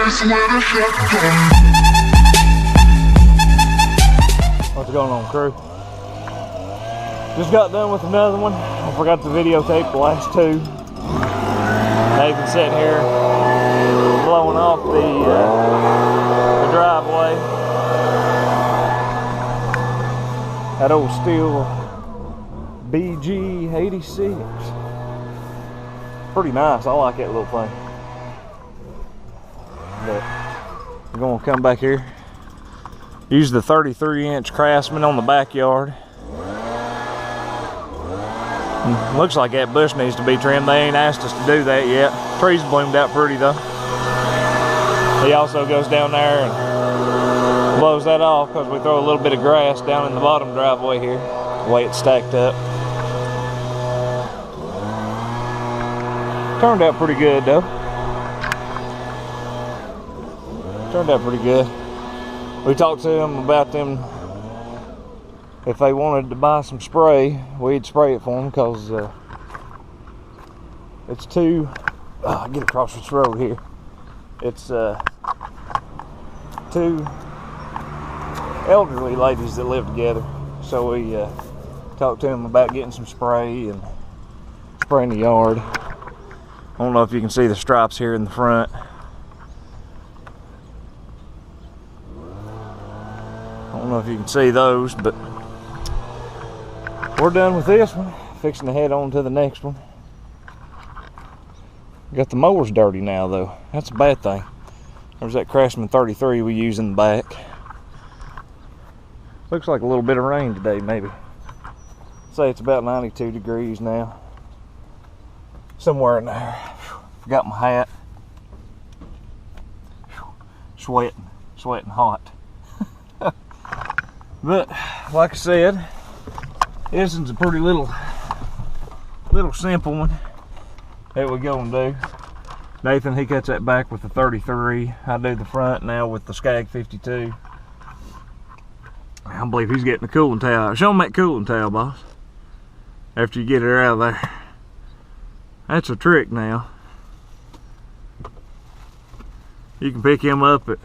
What's going on, crew? Just got done with another one. I forgot to videotape the last two. Nathan's sitting here blowing off the driveway. That old steel BG86. Pretty nice. I like that little thing. But we're gonna come back here. Use the 33-inch Craftsman on the backyard. Looks like that bush needs to be trimmed. They ain't asked us to do that yet. Trees bloomed out pretty though. He also goes down there and blows that off because we throw a little bit of grass down in the bottom driveway here, the way it's stacked up. Turned out pretty good though. Turned out pretty good. We talked to them about them. If they wanted to buy some spray, we'd spray it for them because it's too. Get across this road here. It's two elderly ladies that live together. So we talked to them about getting some spray and spraying the yard. I don't know if you can see the stripes here in the front. I don't know if you can see those, but we're done with this one. Fixing to head on to the next one. Got the mowers dirty now though. That's a bad thing. There's that Craftsman 33 we use in the back. Looks like a little bit of rain today maybe. Say it's about 92 degrees now. Somewhere in there. Forgot my hat. Sweating hot. But like I said, this is a pretty little simple one that we go and do. Nathan, he cuts that back with the 33. I do the front now with the Skag 52. I believe he's getting the cooling towel. Show him that cooling towel, boss. After you get her out of there. That's a trick now. You can pick him up at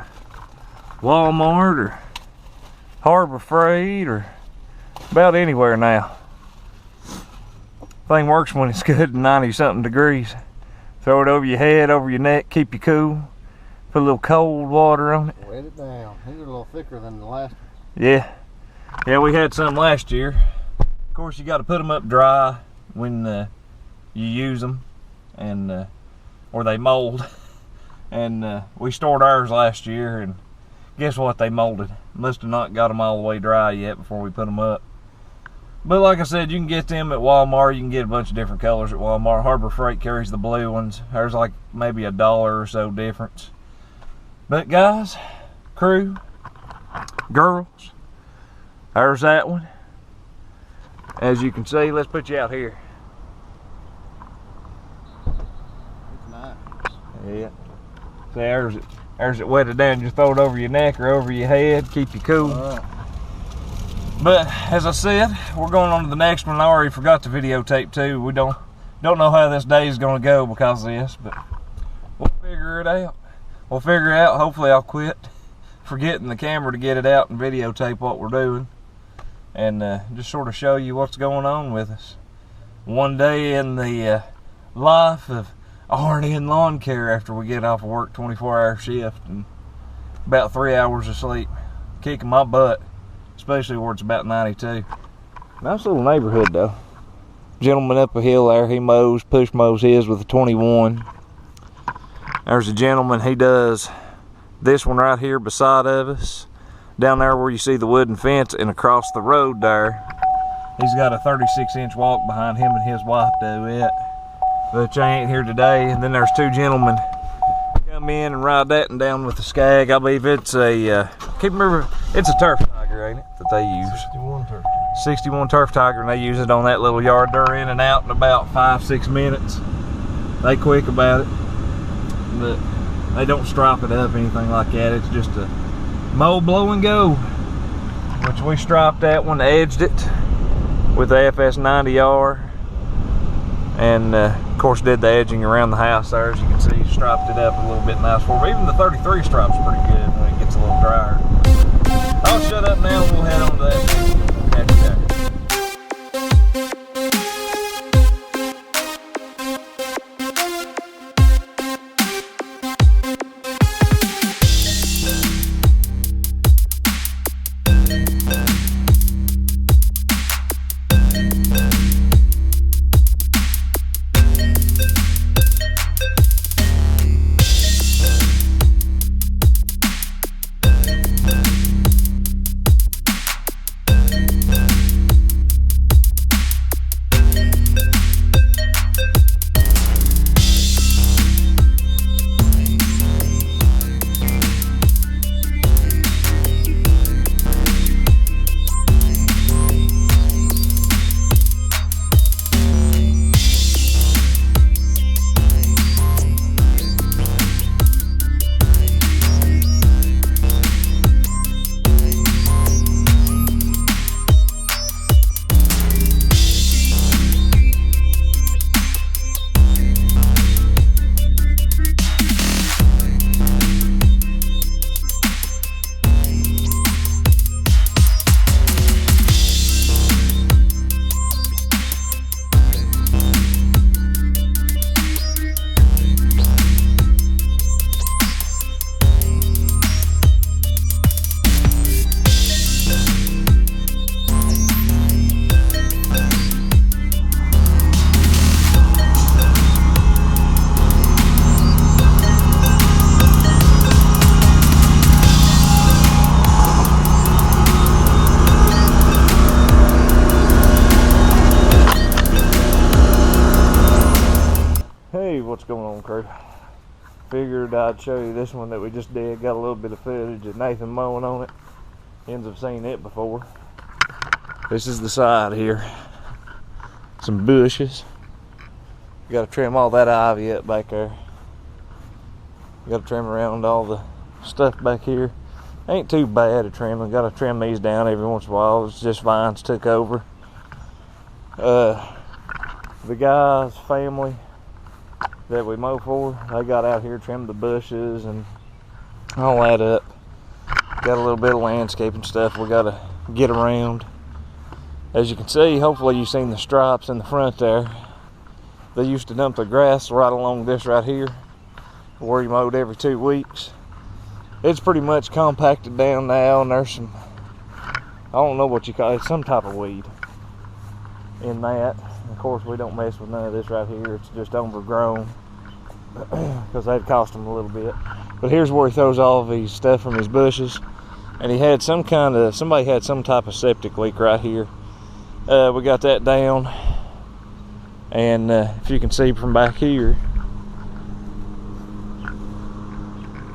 Walmart or Harbor Freight or about anywhere now. Thing works when it's good and 90 something degrees. Throw it over your head, over your neck, keep you cool. Put a little cold water on it. Wet it down. These are a little thicker than the last one. Yeah. Yeah, we had some last year. Of course, you got to put them up dry when you use them, and or they mold. And we stored ours last year, and guess what? They molded. Must have not got them all the way dry yet before we put them up. But like I said, you can get them at Walmart. You can get a bunch of different colors at Walmart. Harbor Freight carries the blue ones. There's like maybe $1 or so difference. But guys, crew, girls, there's that one. As you can see, let's put you out here. It's nice. Yeah. See, there's it wetted down. Just throw it over your neck or over your head. Keep you cool. All right. But as I said, we're going on to the next one. I already forgot to videotape too. We don't know how this day is going to go because of this, but we'll figure it out. We'll figure it out. Hopefully I'll quit forgetting the camera to get it out and videotape what we're doing, and just sort of show you what's going on with us. One day in the life of RN Lawn Care after we get off of work, 24-hour shift, and about 3 hours of sleep, kicking my butt. Especially where it's about 92. Nice little neighborhood though. Gentleman up a hill there, he push mows his with a 21. There's a gentleman, he does this one right here beside of us. Down there where you see the wooden fence and across the road there. He's got a 36-inch walk behind him and his wife do it. But you ain't here today. And then there's two gentlemen come in and ride that and down with the Skag. I believe it's a, can't remember, it's a Turf Tiger, ain't it, that they use? 61 Turf Tiger. 61 Turf Tiger, and they use it on that little yard. They're in and out in about 5-6 minutes. They quick about it, but they don't stripe it up, anything like that. It's just a mow, blow, and go, which we striped that one, edged it with the FS90R. And of course did the edging around the house there. As you can see, striped it up a little bit nice for me. Even the 33 stripe's pretty good when it gets a little drier. I'll shut up now and we'll head on to that. We'll catch you there. What's going on, crew? Figured I'd show you this one that we just did. Got a little bit of footage of Nathan mowing on it. Ends have seen it before. This is the side here. Some bushes. You gotta trim all that ivy up back there. You gotta trim around all the stuff back here. Ain't too bad at trimming. Gotta trim these down every once in a while. It's just vines took over. The guy's family that we mow for, they got out here, trimmed the bushes and all that up. Got a little bit of landscaping stuff we gotta get around. As you can see, hopefully you've seen the stripes in the front there. They used to dump the grass right along this right here where you mowed every 2 weeks. It's pretty much compacted down now, and there's some, I don't know what you call it, some type of weed in that. Of course, we don't mess with none of this right here. It's just overgrown because that'd cost him a little bit. But here's where he throws all of his stuff from his bushes. And he had somebody had some type of septic leak right here. We got that down. And if you can see from back here,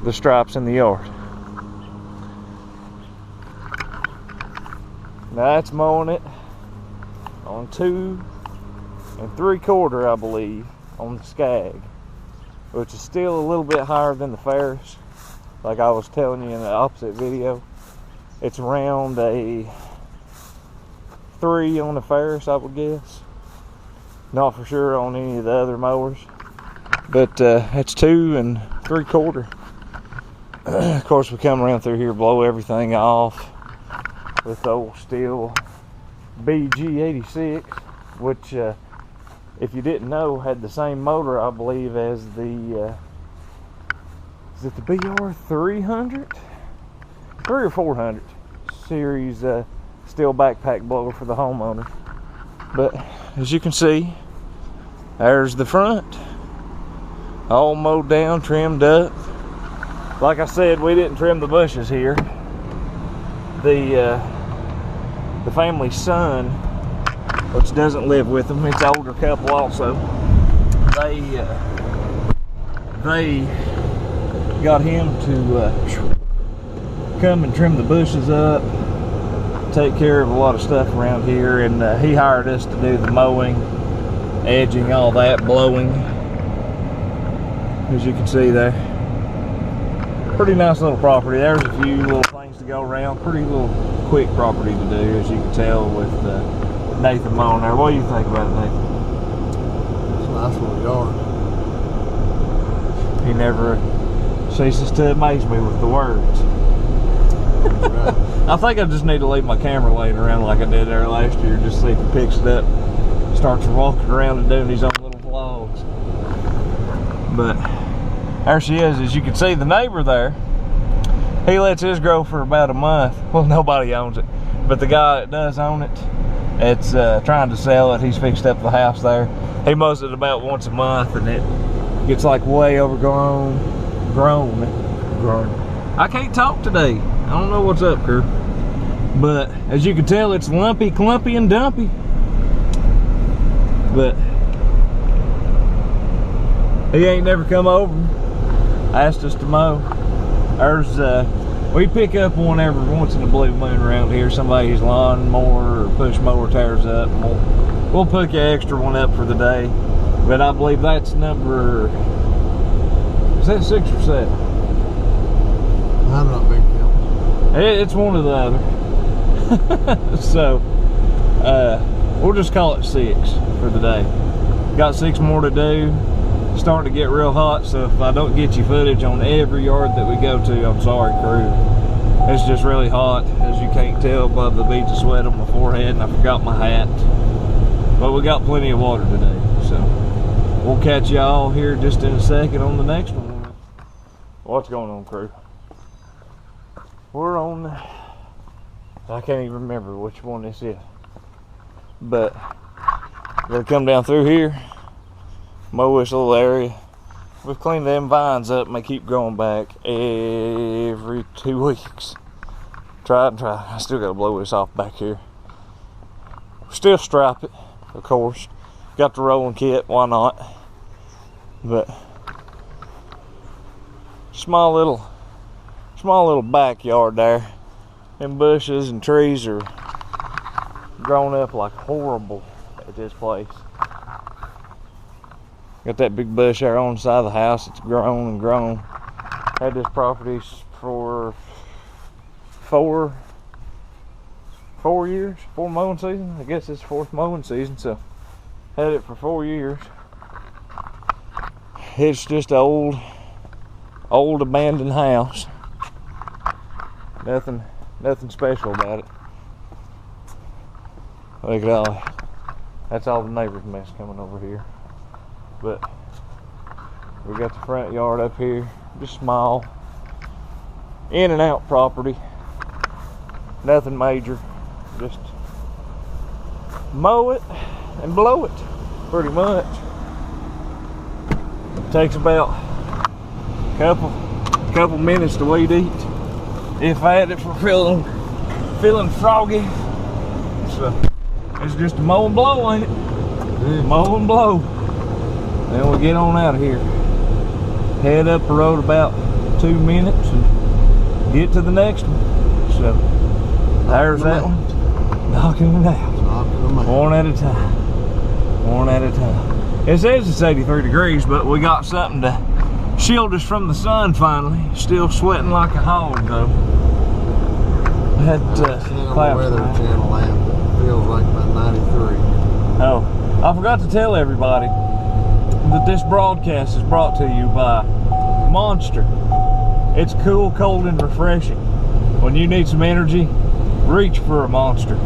the stripes in the yard. Now that's mowing it on 2 3/4, I believe, on the Skag, which is still a little bit higher than the Ferris. Like I was telling you in the opposite video, it's around a 3 on the Ferris, I would guess. Not for sure on any of the other mowers, but it's 2 3/4. Of course, we come around through here, blow everything off with the old Stihl BG86, which if you didn't know, had the same motor, I believe, as the is it the BR 300, 3 or 400 series Stihl backpack blower for the homeowner. But as you can see, there's the front, all mowed down, trimmed up. Like I said, we didn't trim the bushes here. The family's son, which doesn't live with them, it's an older couple also, they got him to come and trim the bushes up, take care of a lot of stuff around here, and he hired us to do the mowing, edging, all that, blowing, as you can see there. Pretty nice little property. There's a few little things to go around. Pretty little quick property to do, as you can tell with Nathan mowing there. What do you think about it, Nathan? That's what we are. He never ceases to amaze me with the words. Right. I think I just need to leave my camera laying around like I did there last year, just see if he picks it up, starts walking around and doing his own little vlogs. But there she is. As you can see, the neighbor there, he lets his grow for about a month. Well, nobody owns it, but the guy that does own it, it's trying to sell it. He's fixed up the house there. He mows it about once a month, and it gets like way overgrown. Grown. I can't talk today. I don't know what's up, crew. But as you can tell, it's lumpy, clumpy, and dumpy. But he ain't never come over, asked us to mow. We pick up one every once in a blue moon around here. Somebody's lawn mower or push mower tears up, and we'll pick an extra one up for the day. But I believe that's number, is that 6 or 7? I'm not big count. It's one or the other. So we'll just call it 6 for the day. Got 6 more to do. Starting to get real hot, so if I don't get you footage on every yard that we go to, I'm sorry, crew. It's just really hot, as you can't tell by the beads of sweat on my forehead, and I forgot my hat. But we got plenty of water today, so we'll catch y'all here just in a second on the next one. What's going on, crew? We're on, I can't even remember which one this is, but we're gonna come down through here, mow this little area. We've cleaned them vines up and they keep growing back every 2 weeks. Try and try. I still gotta blow this off back here. Still stripe it, of course. Got the rolling kit, why not? But small little backyard there. Them bushes and trees are grown up like horrible at this place. Got that big bush there on the side of the house. It's grown and grown. Had this property for four years, 4 mowing season. I guess it's 4th mowing season, so had it for 4 years. It's just an old abandoned house. Nothing special about it. Look at all. That's all the neighbor's mess coming over here. But we got the front yard up here, just small, in and out property, nothing major, just mow it and blow it, pretty much. It takes about a couple minutes to weed eat, if I had it for feeling froggy. So it's just a mow and blow, ain't it? Mow and blow. Then we'll get on out of here. Head up the road about 2 minutes and get to the next one. So there's that one. Knocking it out. One at a time. One at a time. It says it's 83 degrees, but we got something to shield us from the sun finally. Still sweating like a hog though. That Weather Channel app. It feels like about 93. Oh, I forgot to tell everybody that this broadcast is brought to you by Monster. It's cool, cold, and refreshing. When you need some energy, reach for a Monster.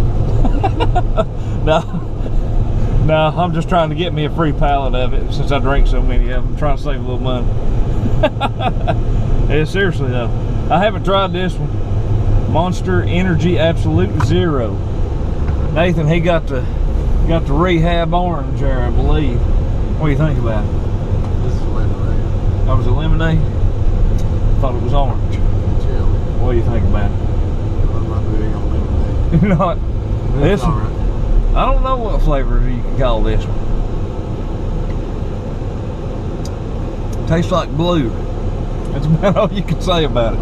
No, I'm just trying to get me a free pallet of it since I drink so many of them. I'm trying to save a little money. Yeah, seriously though, I haven't tried this one. Monster Energy Absolute Zero. Nathan, he got the rehab orange there, I believe. What do you think about it? This is lemonade. That was a lemonade? Thought it was orange. Chill. What do you think about it? I'm not big on lemonade. You're not? This It's one? alright. I don't know what flavor you can call this one. Tastes like blue. That's about all you can say about it.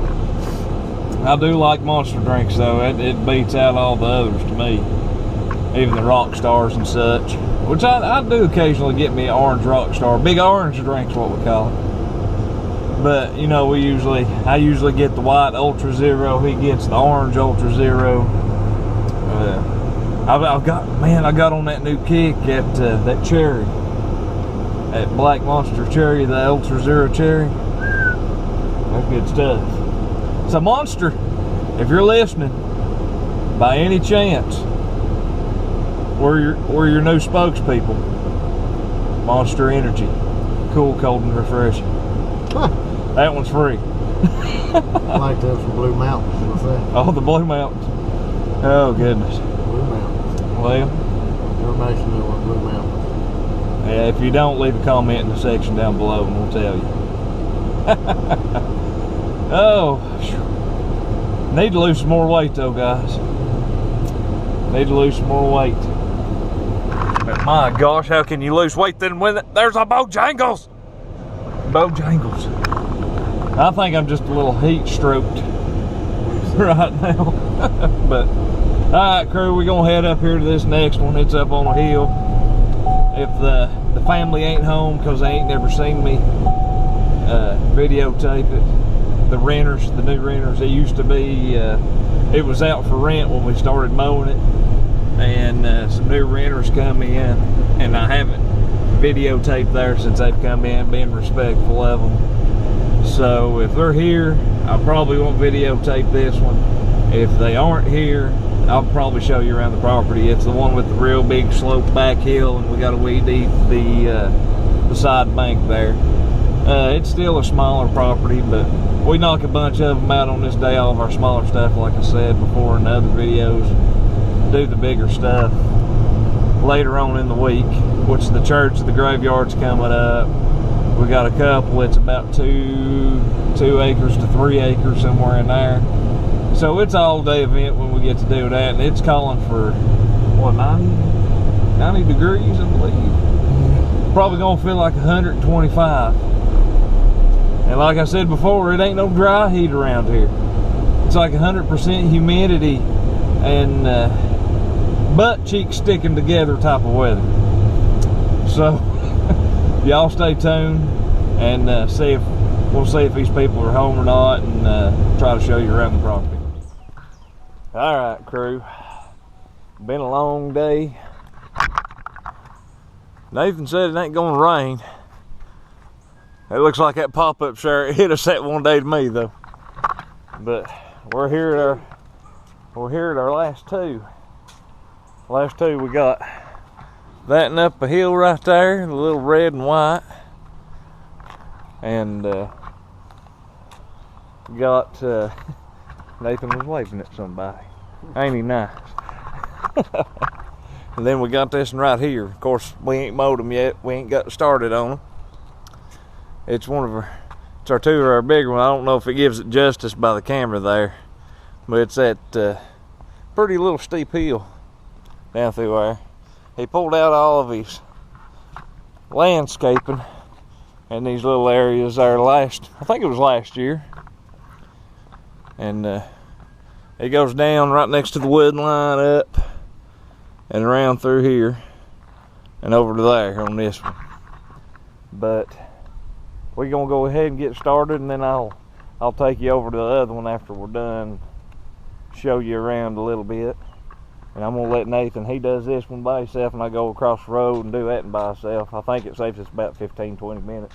I do like Monster drinks though. It beats out all the others to me. Even the rock stars and such. Which I do occasionally get me an orange rock star. Big orange drink's what we call it. But you know, I usually get the white Ultra Zero. He gets the orange Ultra Zero. I got on that new kick at that cherry. That Black Monster cherry, the Ultra Zero cherry. That's good stuff. So Monster, if you're listening, by any chance, we're your new spokespeople. Monster Energy, cool, cold, and refreshing. Huh. That one's free. I like that from Blue Mountains. What's that? Oh, the Blue Mountains. Oh goodness. Blue Mountains. Well, Information on Blue Mountains. yeah, if you don't, leave a comment in the section down below and we'll tell you. Oh, need to lose some more weight though, guys. Need to lose some more weight. But my gosh, how can you lose weight then when there's a Bojangles? Bojangles. I think I'm just a little heat stroked right now. But all right, crew, we're gonna head up here to this next one. It's up on a hill. If the family ain't home because they ain't never seen me videotape it, the renters, the new renters, it used to be, it was out for rent when we started mowing it, and some new renters come in, and I haven't videotaped there since they've come in, being respectful of them. So if they're here, I probably won't videotape this one. If they aren't here, I'll probably show you around the property. It's the one with the real big slope back hill, and we got a weed eat the side bank there. It's still a smaller property, but we knock a bunch of them out on this day, all of our smaller stuff, like I said before in other videos. Do the bigger stuff later on in the week, which the church, the graveyard's coming up. We got a couple, it's about 2 acres to 3 acres, somewhere in there. So it's an all day event when we get to do that, and it's calling for, what, 90 degrees, I believe. Probably gonna feel like 125. And like I said before, it ain't no dry heat around here. It's like 100% humidity and butt cheeks sticking together type of weather. So y'all stay tuned and we'll see if these people are home or not, and try to show you around the property. All right, crew. Been a long day. Nathan said it ain't gonna rain. It looks like that pop-up shirt hit us that one day to me though. But we're here at our last two. Last two we got that and up a hill right there, the little red and white. And got Nathan was waving at somebody. Ain't he nice? And then we got this one right here. Of course, we ain't mowed them yet. We ain't got started on them. It's our two of our bigger one. I don't know if it gives it justice by the camera there, but it's that pretty little steep hill down through there. He pulled out all of his landscaping in these little areas there I think it was last year. And it goes down right next to the wood line, up and around through here and over to there on this one. But we're gonna go ahead and get started, and then I'll take you over to the other one after we're done, show you around a little bit. And I'm gonna let Nathan, he does this one by himself, and I go across the road and do that one by himself. I think it saves us about 15-20 minutes.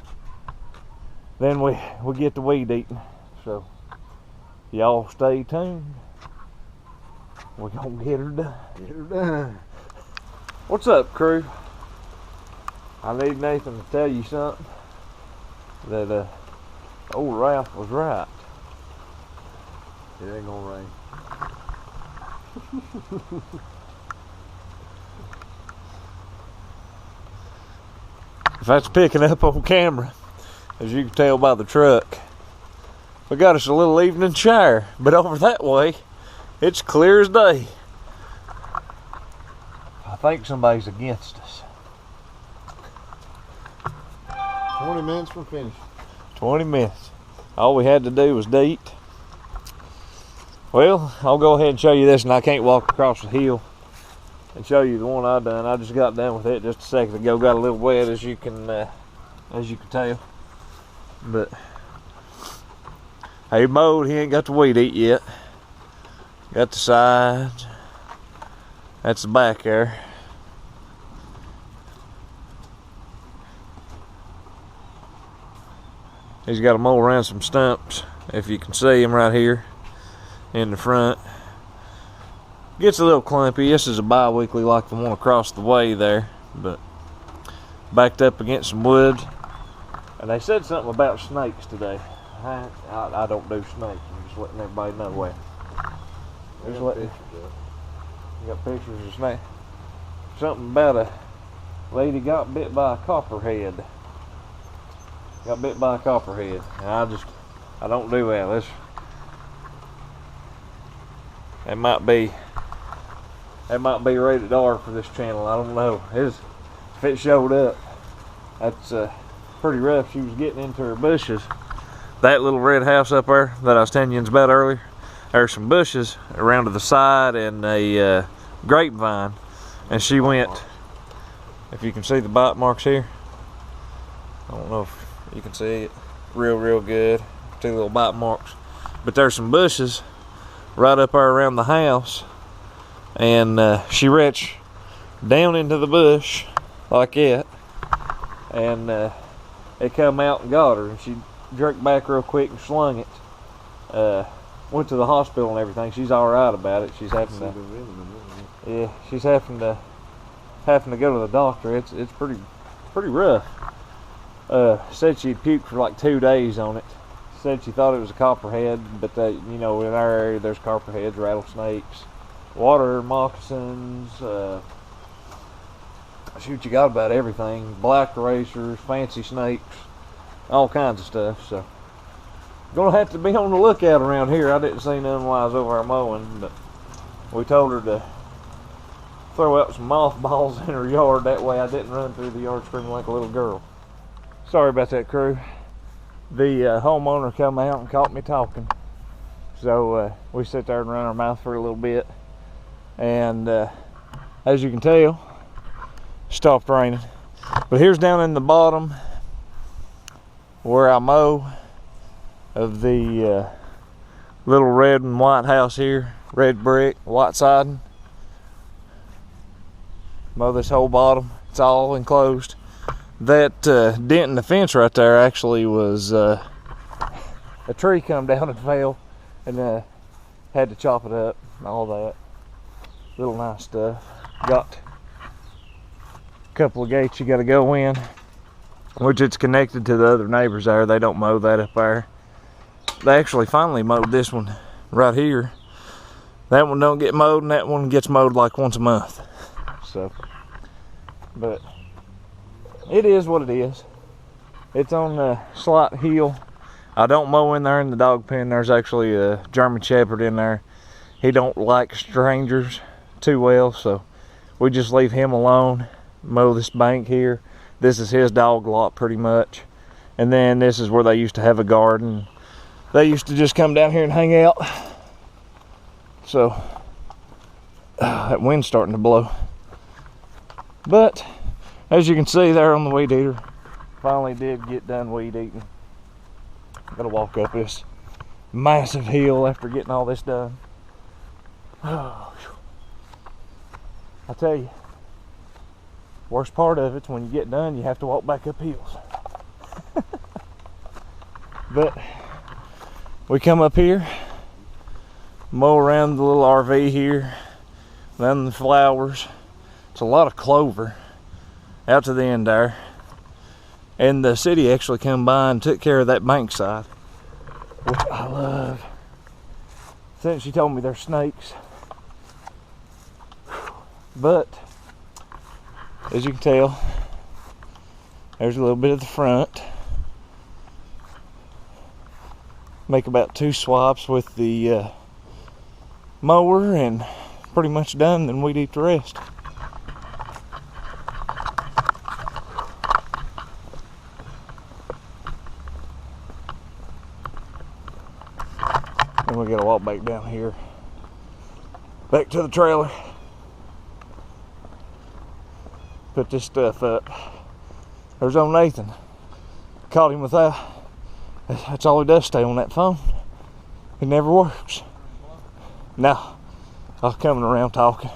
Then we get to weed eating. So y'all stay tuned. We're gonna get her done. Get her done. What's up, crew? I need Nathan to tell you something. That old Ralph was right. It ain't gonna rain. If that's picking up on camera, as you can tell by the truck, we got us a little evening shower, but over that way, it's clear as day. I think somebody's against us. 20 minutes from finish. 20 minutes. All we had to do was eat. Well, I'll go ahead and show you this, and I can't walk across the hill and show you the one I done. I just got done with it just a second ago. Got a little wet, as you can tell. But he mowed. He ain't got the weed eat yet. Got the sides. That's the back there. He's got to mow around some stumps, if you can see him right here in the front. Gets a little clumpy. This is a bi-weekly like the one across the way there, but backed up against some wood. And they said something about snakes today. I don't do snakes. I'm just letting everybody know where. Just letting, you got pictures of snakes. Something about a lady got bit by a copperhead. Got bit by a copperhead. And I don't do that. That might be rated R for this channel. I don't know. If it showed up, that's pretty rough. She was getting into her bushes. That little red house up there that I was telling you about earlier, there's some bushes around to the side and a grapevine, and she went, if you can see the bite marks here, I don't know if you can see it real good, 2 little bite marks, but there's some bushes right up there around the house, and she reached down into the bush like that, and it come out and got her, and she jerked back real quick and slung it. Went to the hospital and everything. She's all right about it. She's having to go to the doctor. It's pretty rough. Said she'd puked for like 2 days on it. Said she thought it was a copperhead, but you know, in our area there's copperheads, rattlesnakes, water moccasins. Shoot, you got about everything. Black racers, fancy snakes, all kinds of stuff. So gonna have to be on the lookout around here. I didn't see none while I was over there mowing, but we told her to throw out some mothballs in her yard. That way I didn't run through the yard screaming like a little girl. Sorry about that, crew. The homeowner come out and caught me talking. So we sit there and run our mouth for a little bit. And as you can tell, stopped raining. But here's down in the bottom where I mow of the little red and white house here, red brick, white siding. Mow this whole bottom. It's all enclosed. That dent in the fence right there actually was a tree come down and fell, and had to chop it up and all that. Little nice stuff. Got a couple of gates you got to go in, which it's connected to the other neighbors there. They don't mow that up there. They actually finally mowed this one right here. That one don't get mowed, and that one gets mowed like once a month. So, but it is what it is. It's on a slight hill. I don't mow in there in the dog pen. There's actually a German Shepherd in there. He don't like strangers too well, so we just leave him alone. Mow this bank here. This is his dog lot pretty much. And then this is where they used to have a garden. They used to just come down here and hang out. So that wind's starting to blow. But as you can see there on the weed eater, finally did get done weed eating. Gotta walk up this massive hill after getting all this done. Oh, I tell you, worst part of it's when you get done, you have to walk back up hills. But we come up here, mow around the little RV here, then the flowers. It's a lot of clover out to the end there. And the city actually come by and took care of that bank side, which I love. Since she told me there's snakes. But as you can tell, there's a little bit of the front. Make about 2 swipes with the mower and pretty much done, then we'd eat the rest. And we gotta walk back down here, back to the trailer, put this stuff up. There's old Nathan. Caught him with that. That's all he does, stay on that phone. It never works. Now, I was coming around talking.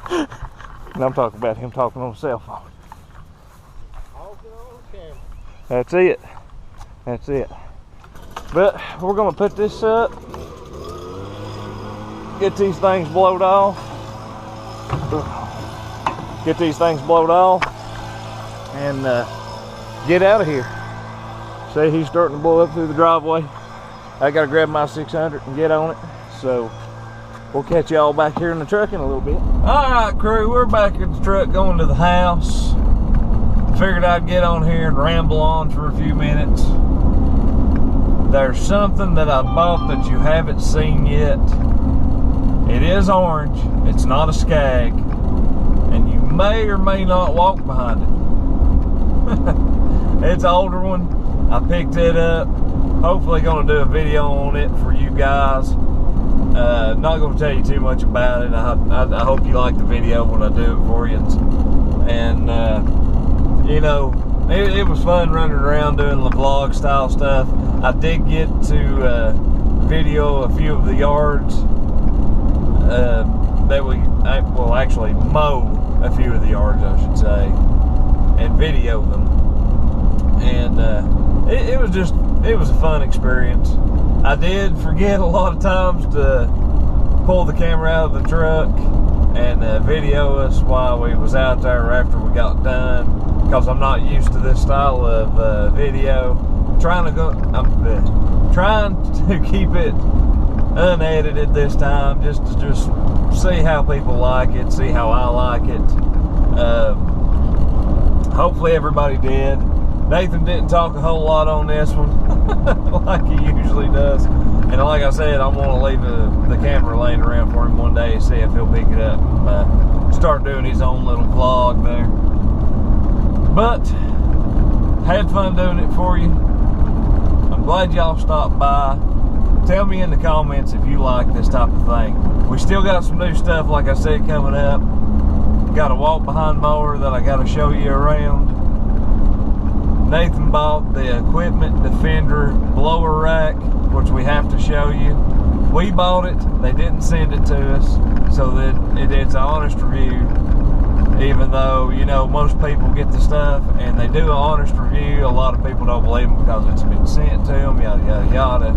And I'm talking about him talking on a cell phone. That's it. That's it. But we're gonna put this up, get these things blowed off, and get out of here. See, he's starting to blow up through the driveway. I gotta grab my 600 and get on it. So we'll catch y'all back here in the truck in a little bit. All right, crew, we're back at the truck going to the house. Figured I'd get on here and ramble on for a few minutes. There's something that I bought that you haven't seen yet. It is orange, it's not a Skag, and you may or may not walk behind it. It's an older one. I picked it up. Hopefully gonna do a video on it for you guys. Not gonna tell you too much about it. I hope you like the video when I do it for you. And you know, it was fun running around doing the vlog style stuff. I did get to video a few of the yards that well, actually mow a few of the yards, I should say, and video them. And it was a fun experience. I did forget a lot of times to pull the camera out of the truck and video us while we was out there after we got done, because I'm not used to this style of video. I'm trying to keep it unedited this time, just to see how people like it, see how I like it. Hopefully everybody did. Nathan didn't talk a whole lot on this one like he usually does, and like I said, I'm going to leave the camera laying around for him one day and see if he'll pick it up and start doing his own little vlog there. But had fun doing it for you. I'm glad y'all stopped by. Tell me in the comments if you like this type of thing. We still got some new stuff, like I said, coming up. Got a walk behind mower that I got to show you around. Nathan bought the Equipment Defender blower rack, which we have to show you. We bought it, they didn't send it to us, so that it's an honest review. Even though, you know, most people get the stuff and they do an honest review, a lot of people don't believe them because it's been sent to them, yada yada yada.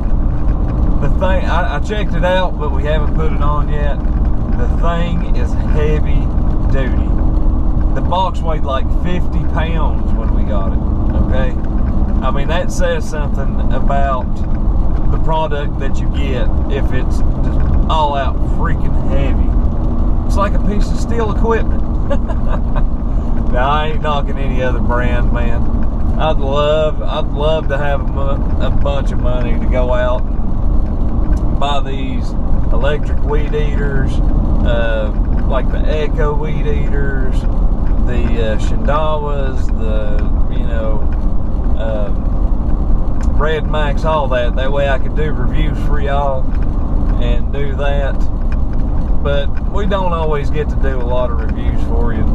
The thing, I checked it out, but we haven't put it on yet. The thing is heavy duty. The box weighed like 50 pounds when we got it. Okay, I mean, that says something about the product that you get if it's just all out freaking heavy. It's like a piece of steel equipment. Now, I ain't knocking any other brand, man. I'd love to have a bunch of money to go out and buy these electric weed eaters, like the Echo weed eaters, the Shindawas, the Red Max, all that. That way I could do reviews for y'all and do that. But we don't always get to do a lot of reviews for you,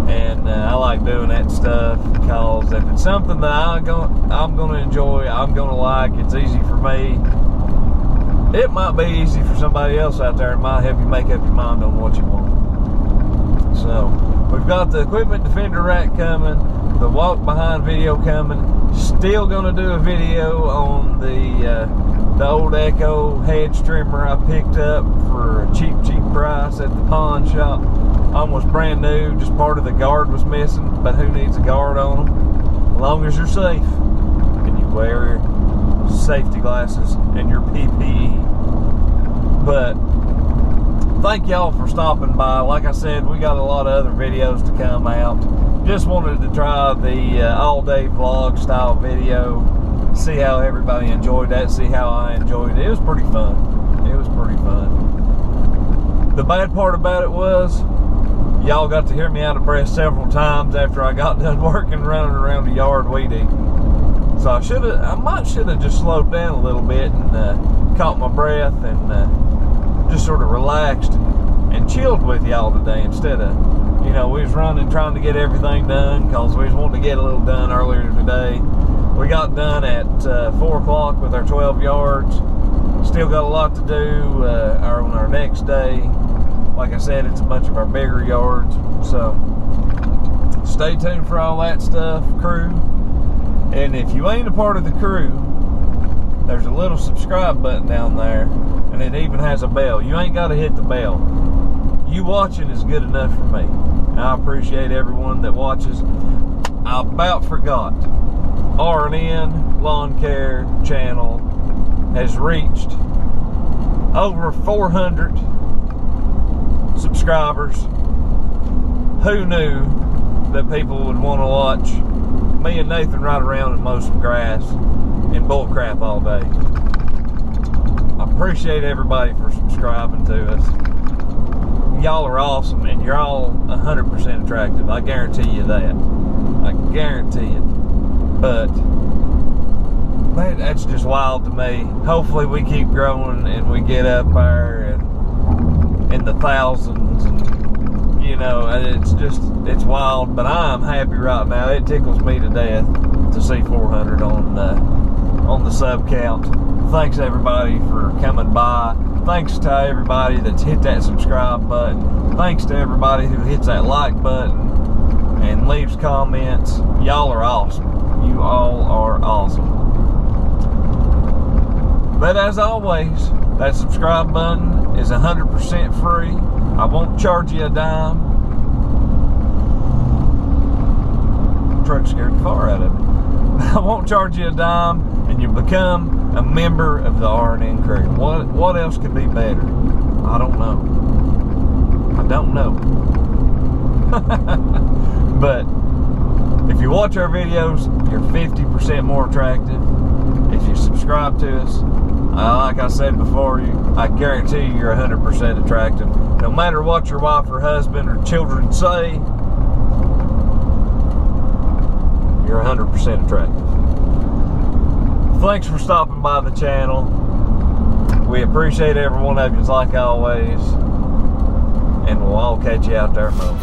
and I like doing that stuff because if it's something that I'm gonna enjoy, I'm gonna like, it's easy for me. It might be easy for somebody else out there. It might help you make up your mind on what you want. So we've got the Equipment Defender rack coming, the walk behind video coming. Still gonna do a video on the old Echo hedge trimmer I picked up for a cheap price at the pawn shop. Almost brand new, just part of the guard was missing, but who needs a guard on them? As long as you're safe and you wear your safety glasses and your PPE. But thank y'all for stopping by. Like I said, we got a lot of other videos to come out. Just wanted to try the all-day vlog style video, see how everybody enjoyed that, see how I enjoyed it. It was pretty fun. It was pretty fun. The bad part about it was, y'all got to hear me out of breath several times after I got done working, running around the yard weed eating. So I might should have just slowed down a little bit and caught my breath and just sort of relaxed and chilled with y'all today instead of, you know, we was running trying to get everything done because we was wanting to get a little done earlier today. We got done at 4 o'clock with our 12 yards. Still got a lot to do on our next day. Like I said, it's a bunch of our bigger yards. So stay tuned for all that stuff, crew. And if you ain't a part of the crew, there's a little subscribe button down there, and it even has a bell. You ain't got to hit the bell. You watching is good enough for me. And I appreciate everyone that watches. I about forgot. R&N Lawn Care channel has reached over 400 subscribers. Who knew that people would want to watch me and Nathan ride around and mow some grass and bull crap all day? I appreciate everybody for subscribing to us. Y'all are awesome, and you're all 100% attractive. I guarantee you that. I guarantee it. But that's just wild to me. Hopefully we keep growing and we get up there and in the thousands, and you know, it's wild. But I'm happy right now. It tickles me to death to see 400 on the sub count. Thanks everybody for coming by. Thanks to everybody that's hit that subscribe button. Thanks to everybody who hits that like button and leaves comments. Y'all are awesome. You all are awesome. But as always, that subscribe button is 100% free. I won't charge you a dime. Truck scared the far out of me. I won't charge you a dime, and you become a member of the R&N crew. What else could be better? I don't know. But if you watch our videos, you're 50% more attractive. If you subscribe to us, like I said before, I guarantee you're 100% attractive. No matter what your wife or husband or children say, you're 100% attractive. Thanks for stopping by the channel. We appreciate every one of you like always. And we'll all catch you out there mowing.